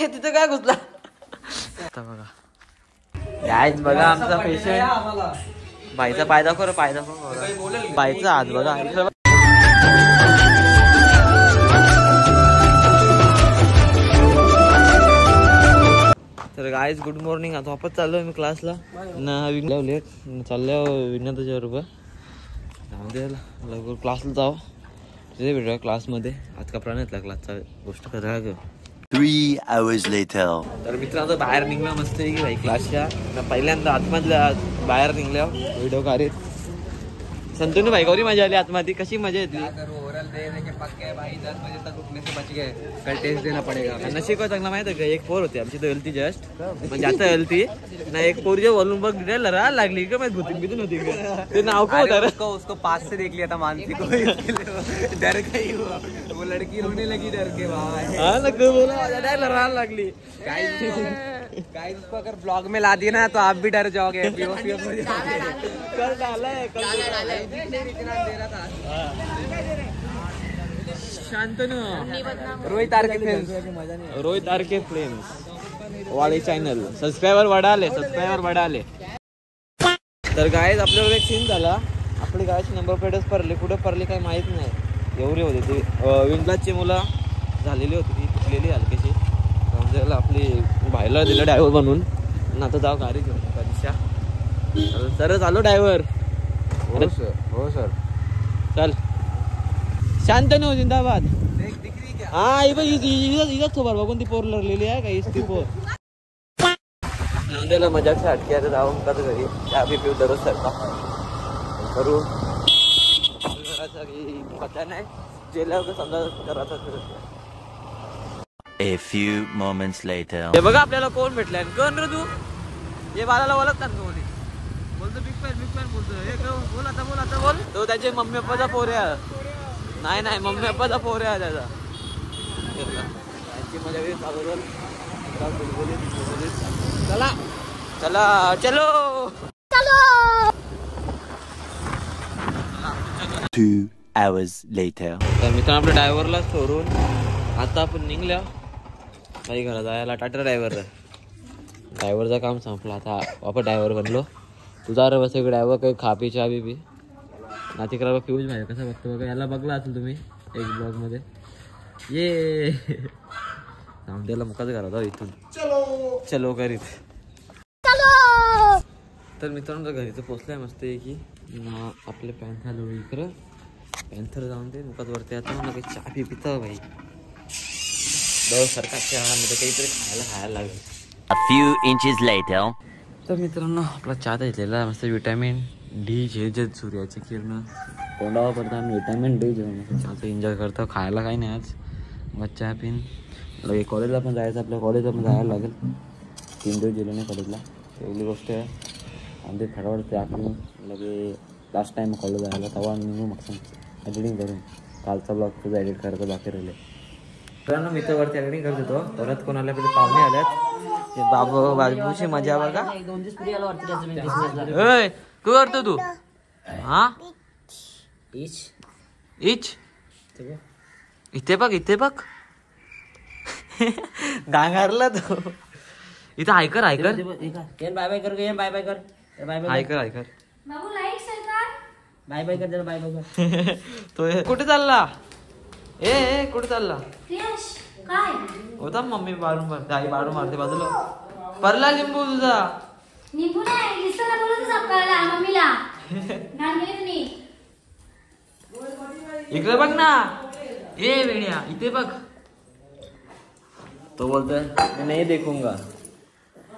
तिथं काय घुसला बघा गाईज बघा आमचा पेशंट बाईचा पाय दाखव रे पाय दाखव बाईचा हात बघा तर गाईज गुड मॉर्निंग आता वापस चाललोय मी क्लासला ना लेट चाललो विज्ञानाच्या बरोबर लवकर क्लासला जाऊ तिथे भेटूया क्लासमध्ये आज कपडा नेतला क्लासचा गोष्ट करा ग 3 hours later. तर मित्रांनो बाहेर निघला मस्त आहे की भाई क्लासच्या पहिल्यांदा आतमधल्या बाहेर निघल्या व्हिडिओ काढीत संतून भाई गौरी मजा आली आतमध्ये कशी मजा येतली ओरल देने के पक्के भाई 10 बजे तक उठने से बच गए कल टेस्ट देना पडेगा नशीब काय चांगला माहिती आहे का एक पोर होती आमची तर हलती जस्ट म्हणजे आता हलती ना एक पोर जे वॉल्यूम बघ डिटेल राहायला लागली का माहिती भूती बितून होती ते नाव काय होतं उसको पास से देख लिया था मानसी को डर गई वो लड़की रोने लगी डर के भाई हां ना बोला डिटेल राहायला लागली गाइस उसको अगर ब्लॉग में ला दिए ना तो आप भी डर जाओगे कर डाला है शांतनु रोहित आर के फ्लेम्स वाले चॅनल सबस्क्रायबर वाढाले तर गाईज आपल्यावर एक सीन झाला आपली गायची नंबर प्लेटच पडली कुठे पडली काही माहित नाही एवढी होती ती विंडलाची मुलं झालेली होती ती तुटलेली हलकीशी समजायला आपली भाईला दिलं ड्रायव्हर बनवून आता जाऊ गाडी घेऊन एका दिशा सरच आलो ड्रायव्हर हो सर चल शांतनु जिंदाबाद हा इथंच सोबत बघून ती पोर लढलेली आहे का ती पोर नांदेला मजाक हटके आता जाऊन का घरी चहा बी पिऊ दररोज सारखा करू पता नाही जेल्यावर समजा करायचा A few moments later. हे बघा आपल्याला कोण भेटलाय कोण रे तू हे बालाला ओळखतात का कोणी बोलतो बिग फॅन बोलतो हे बोल आता बोल तो त्याचे मम्मी पप्पाचा पोर आहे नाही मम्मी पप्पाचा पोर आहे त्याचा त्यांची मजा वेळ चालू चलो 2 hours later. तर मित्रांनो आपल्या ड्रायव्हरला सोडून आता आपण निघल्या काही घरा जायला टाटा ड्रायव्हरचं काम संपलं आता वापस ड्रायव्हर बनलो तुझा रे बस ड्रायव्हर काही खा पी चहा बी ना तिकडे पिऊच माहिती कसं बघतो बघा याला बघला असेल तुम्ही एक ब्लॉगमध्ये ये त्याला मुकाच घरा जाऊ इथून चलो करीत तर मित्रांनो घरी तर पोचलाय मस्त आहे की आपले पॅन्थर आलो इकडं पॅन्थर जाऊन दे मुकाच वरती आता मला काही चहा पी पिता भाई सरकार चहामध्ये काहीतरी खायला लागेल A few inches later. तर मित्रांनो आपला चहा घेतलेला मस्त विटॅमिन डी जे सूर्याची किरण तोंडावर पडतात विटॅमिन डी जेवण चहाचं एन्जॉय करतो खायला काही नाही आज मग चहा पिन लगे कॉलेजला पण जायचं आपल्या कॉलेजला पण जायला लागेल 3 दिवस गेलो नाही कॉलेजला एवढी गोष्ट आहे आमचे फटाफट त्या पिऊन लगे लास्ट टाईम कॉलेज जायला तेव्हा निघू मग एडिटिंग करून कालचा ब्लॉग तुझा एडिट करायचं बाकी राहिले मित्रांनो मी तर वरती एडिटिंग करत होतो परत कोणाला पहिले पाहुणे आल्यात बाबूची मजा बघा तू करतो तू हा इच इथे बघ गांगारला तो इथं ऐकर बाय बाय कर ऐकर तो कुठे चालला ए कुठे चालला होता मम्मी आई बाळू मारते बाजूला परला लिंबू तुझा इकडे बघ ना ए वेण्या इथे बघ तो बोलतोय नाही देखूंगा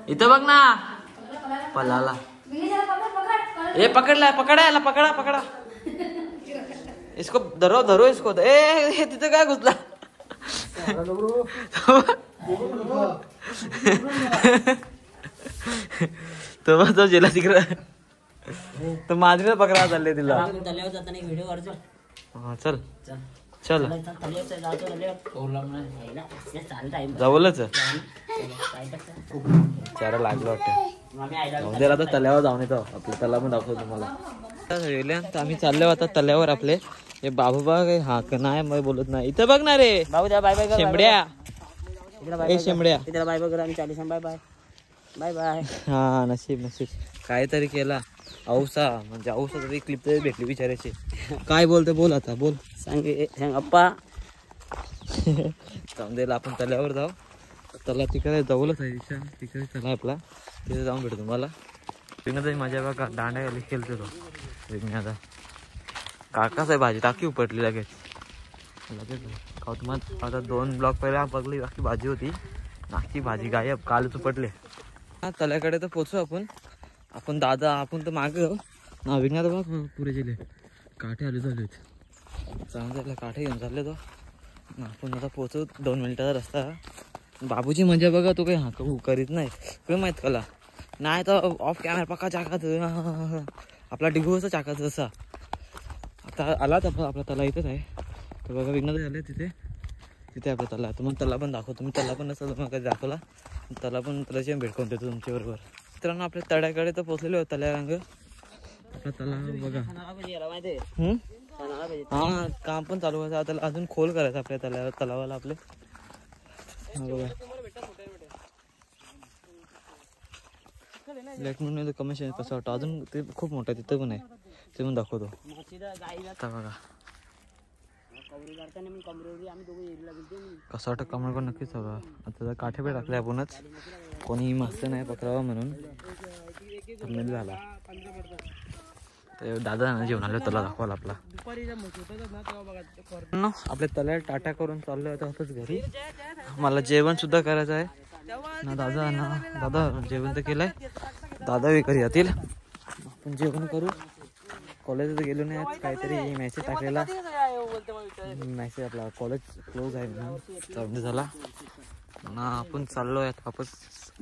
इथे बघ ना पलाला ए पकडा इसको धरो इसको ए तिथे काय घुसला तो बस जेला तिकडे तो माझ्या पकडा चालले तिला हा चल जवळच चारा लागलं वाटतं जरा आता तल्यावर जाऊन येतो आपल्या तला पण दाखवतो तुम्हाला आम्ही चाललो आता तल्यावर आपले हे बाबू बघ हा नाही मग बोलत नाही इथं बघ ना रे बाबू द्या बाय बाय शेंबड्या ए शेंबड्या त्याला बाय बाय कर आम्ही 40 बाय बाय बाय बाय. हा नशीब काहीतरी केला औसा म्हणजे औसा तरी क्लिप तरी भेटली विचारायची. काय बोलते बोल आता बोल. सांग अप्पा. समजेला आपण तल्यावर जाऊ. तला तिकडे जवळच आहे दिशा तिकडे चला आपला तिथे जाऊन भेटू तुम्हाला. विघ्नाचा माझ्या बघा दांड्या खेळतो तो विघ्नाचा. काकाच आहे भाजी टाकी उपटली लगेच तुम्हाला. आता 2 ब्लॉक पहिला बघली बाकी भाजी होती नाकी भाजी गायब कालच उपटले. हा तल्याकडे तर पोचू आपण दादा आपण तर मागे ना विघ्नाचा बघ पुरे गेले काठे आले झालेत. चांगलं काठे घेऊन चालले तो आपण आता पोचू 2 मिनिटाचा रस्ता. बाबूची मजा बघा तो काही हाक करीत नाही काही माहीत कला नाही तर ऑफ कॅमेरा पक्का चाकात आपला डिगोचा चाकाच असा. आता आला तर आपला तला इथंच आहे तर बघा विघ्न झाले तिथे आपला तला. तुम्हाला तला पण दाखवतो मी. तला पण नसतं तुम्हाला कधी दाखवला तला पण तलाची भेटकून देतो तुमच्याबरोबर. मित्रांनो आपल्या तळ्याकडे तर पोचलेलो होतो तल्या रंग आपला तला बघा. हा काम पण चालू व्हायचं आता अजून खोल करायचं आपल्या तलावाला आपले. लेट म्हणून कमिशन कसं वाटतं अजून ते खूप मोठं आहे तिथं पण आहे ते पण दाखवतो. बघा कसं वाटतं कमळ पण नक्कीच हवा. आता काठे पे टाकले आपणच कोणी मस्त नाही पकडावा म्हणून झाला. दादा जेवण आलं तला दाखवायला आपला. आपल्या तल्या टाटा करून चाललोय आता वापस घरी. मला जेवण सुद्धा करायचं आहे ना दादा जेवण तर केलंय. दादा घरी येतील आपण जेवण करू. कॉलेज गेलो नाही आज काहीतरी मेसेज टाकलेला मेसेज आपला कॉलेज क्लोज आहे म्हणून झाला ना. आपण चाललोय वापस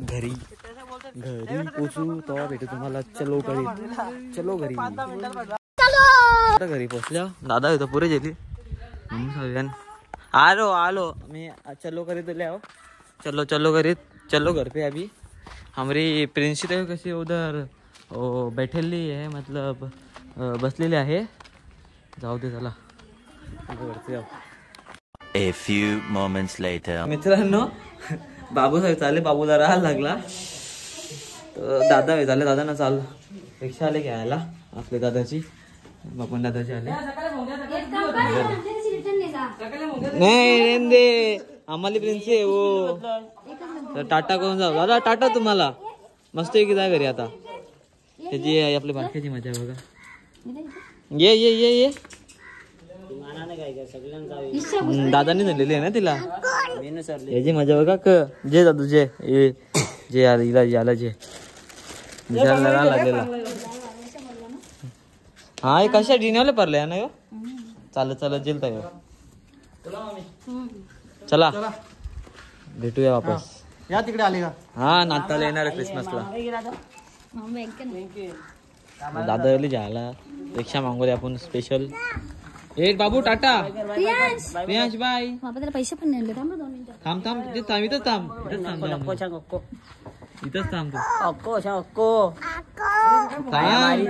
घरी पोचू तेव्हा भेटू तुम्हाला. चलो घरी घरी पोचल्या दादा होता पुरे गेली आलो मी. चलो करीत ले आओ चलो करीत चलो घर पे. अभी हमारी प्रिंसिपल कशी उधर बैठेली आहे मतलब बसलेली आहे. जाऊ दे चला घरचे. A few moments later. मित्रांनो बाबू साहेब चालले. बाबूला राहायला लागला तर दादा झाले. दादा चाल रिक्षा आले घ्यायला आपल्या दादाची बापन दादाची आले. नाही दे आम्हाला प्रिन्सी हो तर टाटा करून जाऊ. दादा टाटा तुम्हाला मस्त आहे की जा घरी आता. त्याची आपली बारक्याची मजा बघा. ये दादानी झालेली आहे ना तिला याची मजा बघा. जे दादू जे आला जे लागलेला. हा हे कशा डिनरला पडले ना. चालत जेलता चला भेटूया वापस. या तिकडे आले का. हा नाताला येणार आहे क्रिसमसला. दादा जायला रिक्षा मागवली आपण स्पेशल. एक बाबू टाटा प्रियांश बाय. पैसे पण नाही थांब इथंच थांब इथंच थांब तू. आईल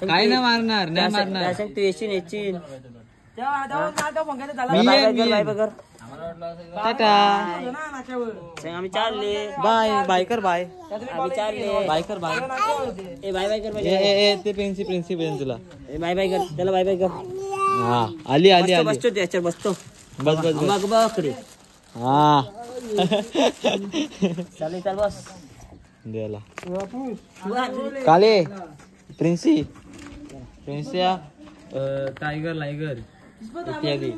काय नाही मारणार तू येशील टाटा आम्ही चालले. बाय कर बाय. आम्ही चालले. बाय कर बाय. ए बाय बाय कर. ते प्रिन्सिपल तुला बाय बाय कर. त्याला बाय बाय कर. हा आली बसतो त्याच्यावर बसतो. बस बकरी. हा चाल बस द्यायला काले प्रिन्सी टायगर इत्यादी.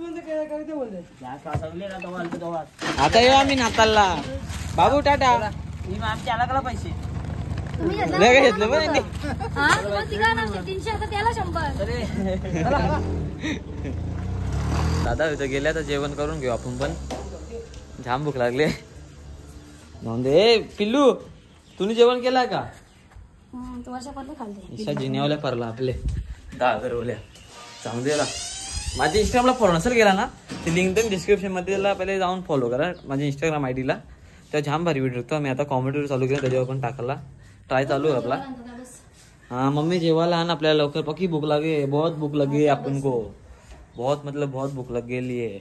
आता येऊ आम्ही नातालला. बाबू टाटा. आमच्या आला पैसे घेतलं पण 300 आता त्याला 100. दादा इथं गेल्या तर जेवण करून घेऊ आपण पण. जाम भूक लागले. पिल्लू तुम्ही जेवण केलं का. ईशा जिन्यावल्या परला आपले 10,000 ओल्या चांगला. माझ्या इंस्टाग्रामला फॉलो नसेल गेला ना ते लिंक देईन डिस्क्रिप्शन मध्ये. त्याला पहिले जाऊन फॉलो करा माझ्या इंस्टाग्राम आयडीला. तेव्हा जाम भारी व्हिडिओ होतो. मी आता कॉमेडी चालू केला त्याच्यावर पण टाकायला ट्राय चालू आहे आपला. हाँ मम्मी जेवायला आण आपल्याला लवकर, पक्की भूक लगे, बहुत भूक लगी है अपन को, बहुत मतलब बहुत भूक लग गेली है.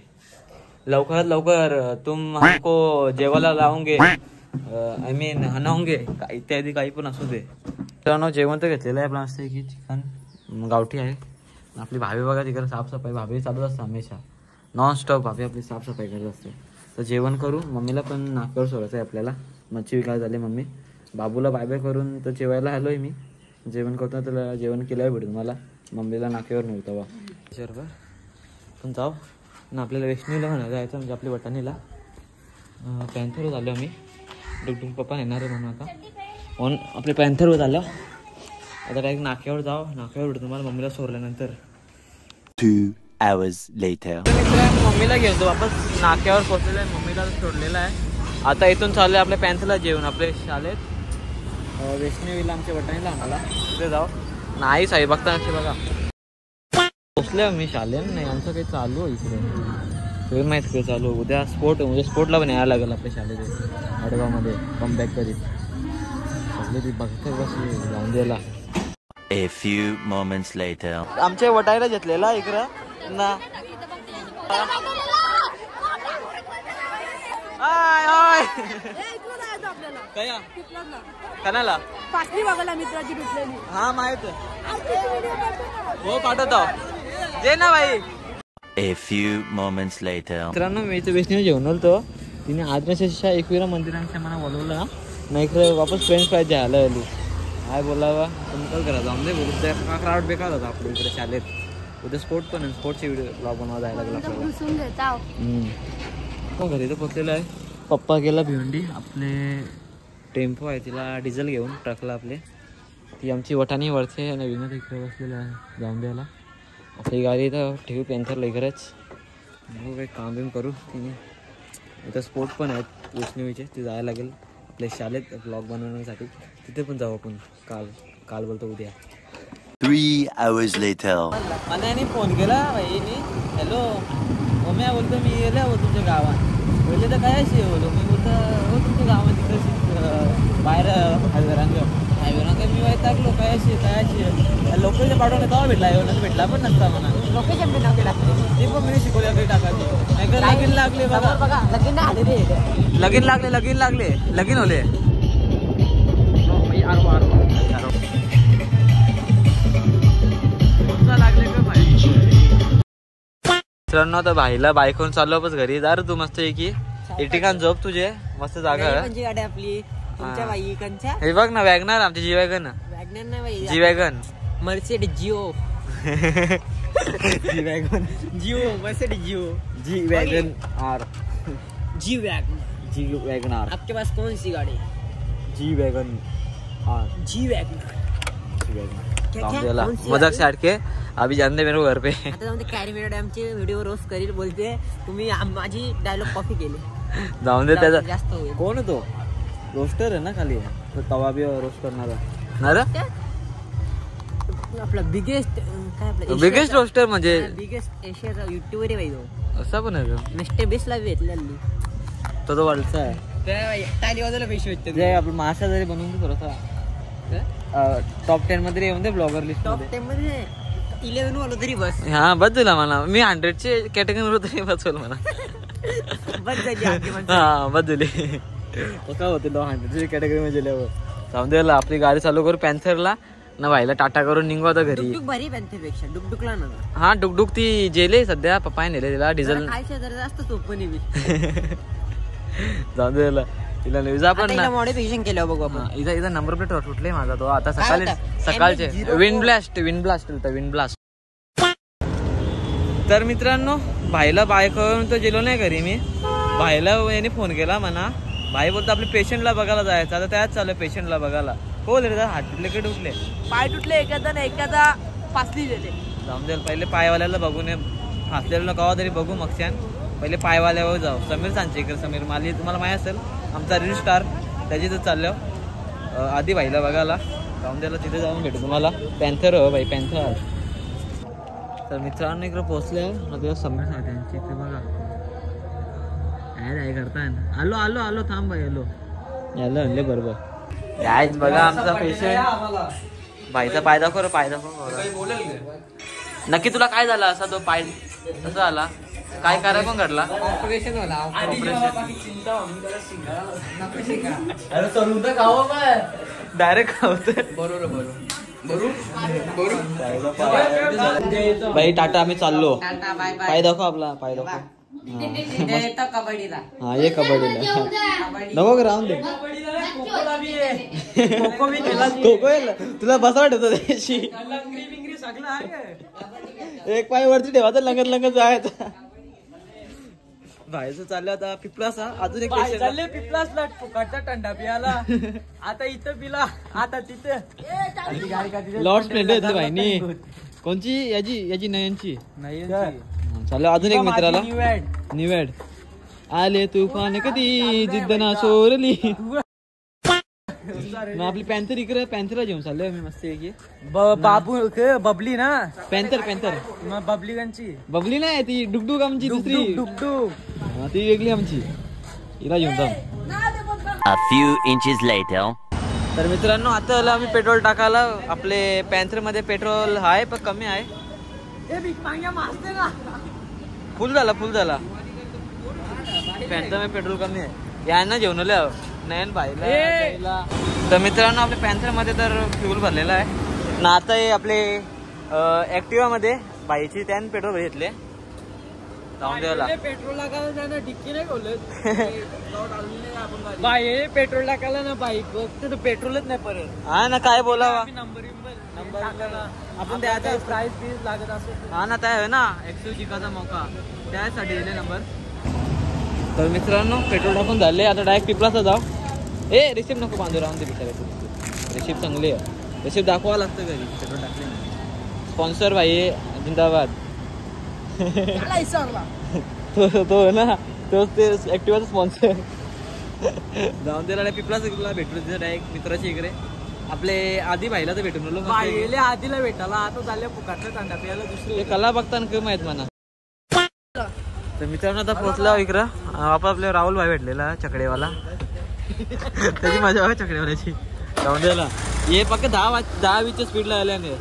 लवकरात लवकर तुम हमको जेवायला लावूंगे, आय मीन हनवंगे इत्यादी काही पण असू दे. मित्रांनो जेवण तर घेतलेलं आहे आपलं, असं की चिकन गावठी आहे. आपली भाभी बघा तिकडे साफसफाई, भाभी चालूच असते हमेशा नॉनस्टॉप, भाभी आपली साफसफाई करत असते. तर जेवण करू, मम्मीला पण नाक्यावर सोडायचं आहे आपल्याला, मच्छी विकायला झाली मम्मी. बाबूला बाय बाय करून तर जेवायला आलोय मी, जेवण करतो त्याला जेवण केल्यावर भेटून मला, मम्मीला नाक्यावर नव्हतं बा बरोबर. पण जाऊ ना आपल्याला वैष्णवीला म्हणा जायचं, म्हणजे आपली वटाणीला पॅन्थरवर झालो आम्ही, डुगडुग पप्पा येणार आहे म्हणून आता ऑन आपले पॅन्थरवर झालं. आता डायरेक्ट नाक्यावर जाऊ, नाक्यावर भेटू तुम्हाला मम्मीला सोडल्यानंतर. 2 hours later. मम्मीला घेऊन वापस नाक्यावर पोहोचलेलं आहे, मम्मीला सोडलेलं आहे. आता इथून चाललंय आपल्या पॅन्थरला जेवण आपल्या शाळेत, वैष्णवीला आमच्या वटाणीला आम्हाला तिथे जाऊ. नाही साहेब बघता नक्की बघा पोचले मी शाळेत. नाही आमचं काही चालू आहे इकडे, माहीत काही चालू. उद्या स्पोर्ट, म्हणजे स्पोर्टला पण यायला लागेल आपल्या शाळेत आडगावमध्ये कमबॅक करीत. सगळे ती बघते बस जाऊन द्यायला. A few moments later. आमच्या वटायला घेतलेला इकडं ना. कणाला हा माहित हो, पाठवतो जे ना भाई. A few moments later. मित्रांनो मी इथे वैष्णवी जेवण होतो, तिने आदर्शा एकविरा मंदिरांच्या मला बोलवलं ना, इकडे वापस फ्रेंच फ्राईज द्यायला आली. काय बोलावा तुम्ही काय करा, जाऊन दे बोलू त्या क्राऊड बेकार होता आपल्या इकडे शाळेत. उद्या स्पोर्ट पण आहे, स्पोर्टचे व्हिडिओ ब्लॉग बनवा जायला लागला आपल्याला. घरी तर पोचलेलं आहे. पप्पा गेला भिवंडी, आपले टेम्पो आहे तिला डिझेल घेऊन ट्रकला आपले. ती आमची वटाणी वरते नवीन इकडे बसलेलं आहे जाऊन द्यायला. आपली गाडी तर ठेवू पॅन्थरला इकडेच, बघू काही काम बिम करू. तिने इथं स्पोर्ट पण आहेत वैष्णवीचे, ते जायला लागेल आपल्या शाळेत ब्लॉग बनवण्यासाठी. तिथे पण जाऊ आपण काल बोलतो उद्या. 3 hours later. मला यांनी फोन केला भाईनी, हॅलो मम्मी बोलतो मी गेले हो तुमच्या गावात. बोलले तर काय अशी बोलतो मी, बोलतो हो तुमच्या गावात तिकडे बाहेर हायवेरांग मी वाईट टाकलो काय अशी लोकेशन पाठवलं तेव्हा भेटला, येऊन भेटला पण नसता म्हणा. लोकेशन पण ते पण मी शिकवल्या काही टाकायचं नाही का. लगीन लागले बघा, लगीन लगीन होले. मित्रांनो आता भाईला बाईकवरून चाललो बस घरी. जा रे तू मस्त की ठिकाण झोप, तुझे मस्त जागा आहे आपली. हे बघ ना वॅगनर, आमची G wagon, G wagon Mercedes जिओ, जी वॅगन जिओ मर्सिडीज जिओ, G wagon R, G wagon R. आपके पास कौन सी गाड़ी? G wagon R, G wagon. मजाक से हटके अभी जानते मेरे को घर पे. आता जाऊन ते कॅरीमेरा डॅमचे व्हिडिओ रोस्ट करील बोलते तुम्ही, माझी डायलॉग कॉपी केली. जाऊन दे त्याचा जास्त होईल. कोण तो रोस्टर आहे ना खाली, तो तवा बी रोस्ट करणारा ना रे. आपला बिगेस्ट काय, आपला बिगेस्ट रोस्टर म्हणजे बिगेस्ट एशियाचा युट्यूबर आहे भाई तो. असा पण आहे मिस्टर बेस्टला भेटलेली तो वरचा आहे. टाली वाजायला पैसे भेटते जे आपलं मासा जरी बनवून दे थोडासा, टॉप 10 मध्ये येऊन दे ब्लॉगर लिस्ट टॉप 10 मध्ये 11 वालो तरी बस. हा बस तुला म्हणा, मी 100चे कॅटेगरी तरी बसवल म्हणा. बस झाली हा बस दिली काय होते 100ची कॅटेगरी मध्ये गेल्यावर. जाऊन द्यायला आपली गाडी चालू करू पॅन्थरला ना, भाईला टाटा करून निघू आता घरी. डुकडुक भारी पॅन्थरपेक्षा डुकडुकला ना. हा डुकडुक ती जेले सध्या पप्पाने नेले तिला डिझेल. खायचं जरा जास्त सोपं नाही. जाऊन द्यायला तिला नेजा पण ना मॉडिफिकेशन केलं बघू आपण. इथं नंबर प्लेट सुटले माझा तो आता सकाळचे विंड ब्लास्ट. तर मित्रांनो भाईला बाय करून तर गेलो नाही घरी मी. भाईला याने फोन केला म्हणा, भाई बोलतो आपल्या पेशंटला बघायला जायचं. आता त्याच चालू पेशंटला बघायला. हो रे हात तुटले की तुटले, पाय तुटले एखादा फासली गेले. जाऊन द्याल पहिले पायवाल्याला बघून, फासलेलं कवा तरी बघू मग पहिले पायवाल्यावर जाऊ. समीर सांचे समीर माली तुम्हाला माहिती असेल, आमचा रील स्टार, त्याची तर चाललो आधी भाईला बघायला. जाऊन द्यायला तिथे जाऊन भेटू तुम्हाला. पॅन्थर हो भाई पॅन्थर. तर मित्रांनो इकडे पोहोचले आता समीर सांचे इथे बघा काय करताय. आलो थांब भाई, आलो यायला आणले बरोबर. यायच बघा आमचा पेशंट भाईचा पाय दाखव रे, पाय दाखव. नक्की तुला काय झालं असा तो पाय कसा आला, काय कार्य पण घडला? ऑपरेशन होला. डायरेक्ट खावत. बाई टाटा, आम्ही चाललो. Tata bye bye. पाय दाखव आपला, पाय दाखव. कबड्डीला. हा ये कबड्डीला. नको का राहून दे. खो तुला बसा वाटत त्याशी. एक पाय वरती ठेवायचं, लंगत लंगत जायचं. भाईचं चाललं आता पिपलासा. अजून एक चालले पिपलासला फुकटचा थंडा पियाला. आता इथं पिला, आता तिथं लॉर्ड स्प्लेंडर घेतली भाईनी. कोणची? याची नयनची. नाही चाललं अजून एक मित्राला. निवड आले तुफान कधी जिद्द ना सोरली. मग आपली पॅन्थर इकडे, पॅन्थरला घेऊन चाललोय मी मस्त पैकी. बाबू बबली ना, पॅन्थर मग बबलीगंची. बबली नाही ती, डुकडुक आमची दुसरी. डुकडुक ती वेगळी आमची. हिला घेऊन जाऊ. A few inches later. तर मित्रांनो आता आलो आम्ही पेट्रोल टाकायला. आपले पॅन्थर मध्ये पेट्रोल आहे पण कमी आहे. फुल झाला पॅन्थर मध्ये पेट्रोल कमी आहे. यांना घेऊन आलो नयन भाईला. तर मित्रांनो आपल्या पॅन्थर मध्ये तर फ्यूल भरलेला आहे ना. आता हे आपले ऍक्टिव्हा मध्ये बाईची त्याने पेट्रोल घेतले. जाऊन द्यायला पेट्रोल टाकायला जाणं डिक्की नाही खोलत. बाई पेट्रोल टाकायला ना बाईक बघ पेट्रोलच नाही परत. हा ना, काय बोलावा. नंबर आपण द्यायचा प्राइस फीस लागत असतो. हा ना, त्या आहे ना एक्सयू जिंकायचा मौका, त्यासाठी दिले नंबर. तर मित्रांनो पेट्रोल टाकून झाले. आता डायरेक्ट पिपलाचा जाऊ. रिसिप्ट नको बांधू, राहून दे बिचारायचं. रिसिप्ट चांगली आहे. रिसिप्ट दाखवा लागतं घरी पेट्रोल टाकले. स्पॉन्सर भाई जिंदाबाद. तो ना तोच ते ऍक्टिव्हाचा स्पॉन्सर. जाऊन त्याला पिपलाचा भेटलो तिथे डायरेक्ट मित्राच्या इकडे. आपले आधी भाईला तर भेटून आलो. आधीला भेटायला आता झाल्या फुकटचा थंडा पियाला दुसरे कला बघताना कमी माहित म्हणा. तर मित्रांनो आता पोहोचला इकडं. आपल्या राहुल भाई भेटलेला चकडेवाला. त्याची मजा बघा चकडेवाल्याची. जाऊन द्यायला ये पक्क 10-20 स्पीडला आल्याने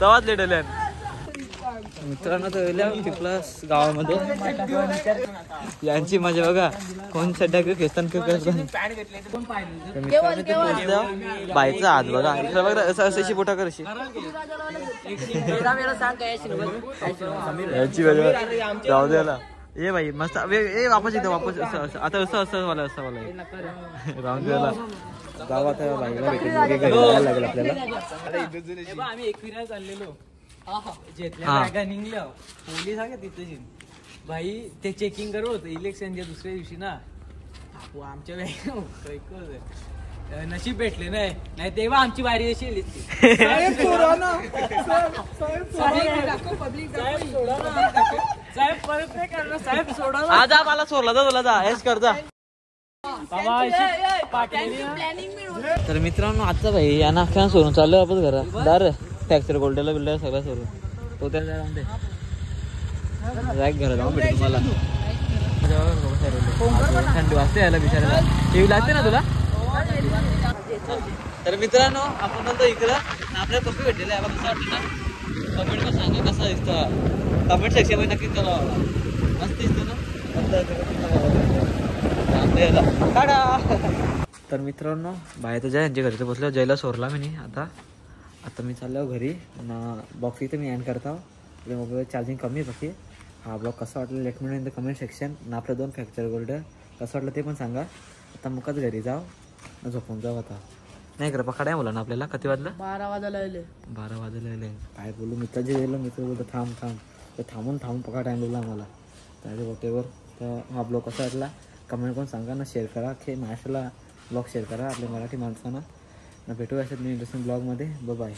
तवाच लेट आल्या. मित्रांनो तर पिपलास गावामध्ये यांची मजा बघा. कोण सड्डा खेचतान बाईचा हात बघा. इकडे बघा असं अशी बोटा कर अशी. यांची मजा जाऊ द्यायला. ये भाई मस्त. वापस इथं वापस असं आता असं मला राहून द्यायला. गावात भाईला भेटून लागेल आपल्याला. आम्ही एकविरा चाललेलो निघलो. पोलीस आहे का तिथे भाई ते चेकिंग करत होतं इलेक्शनच्या दुसऱ्या दिवशी ना. आमच्या नशीब भेटले नाही तेव्हा आमची वारी अशी आली. साहेब परत नाही करणार. साहेब सोडा जा, मला सोडला जा, तुला जा हेच कर जा. तर मित्रांनो आजचा भाई यांना अख्या सोडून चाललो आपण घरा. दार फॅक्चर गोल्डला बिल्डर सगळं सोडून तो त्याला जाऊन दे. घरा जाऊन भेटू तुम्हाला. थंडी वाजते यायला बिचारायला. टीव्ही लागते ना तुला. तर मित्रांनो आपण म्हणतो इकडं आपल्याला पप्पी भेटलेला आहे. कसं वाटतं ना कमेंट मध्ये सांगा कसा दिसतं. कमेंट सेक्शन मध्ये नक्कीच करा. मस्त दिसतं ना. तर मित्रांनो बाहेर जय यांच्या घरी बसलो. जयला सोरला मी आता मी चाललो घरी. बॉक्स इथं मी एंड करतो. मोबाईल चार्जिंग कमी आहे बाकी. हा ब्लॉग कसा वाटला let me in the comment section. ना आपलं 2 फॅक्चर गोल्ड कसं वाटलं ते पण सांगा. आता मुकाच घरी जाऊ झोपून जाऊ. आता नाही करा पकडा आहे मुलांना आपल्याला. किती वाजलं? 12 वाजायला 12 वाजले. काय बोलू मित्राचे गेलो. मित्र बोलतो थांब तर थांबून पका टाईम दिला आम्हाला त्याच्या वॉटेवर. तर हा ब्लॉग कसा वाटला कमेंट करून सांगा ना. शेअर करा की महाराष्ट्राला ब्लॉग शेअर करा आपल्या मराठी माणसांना ना. भेटूया असेल मी इंटरेस्टिंग ब्लॉगमध्ये. बाय.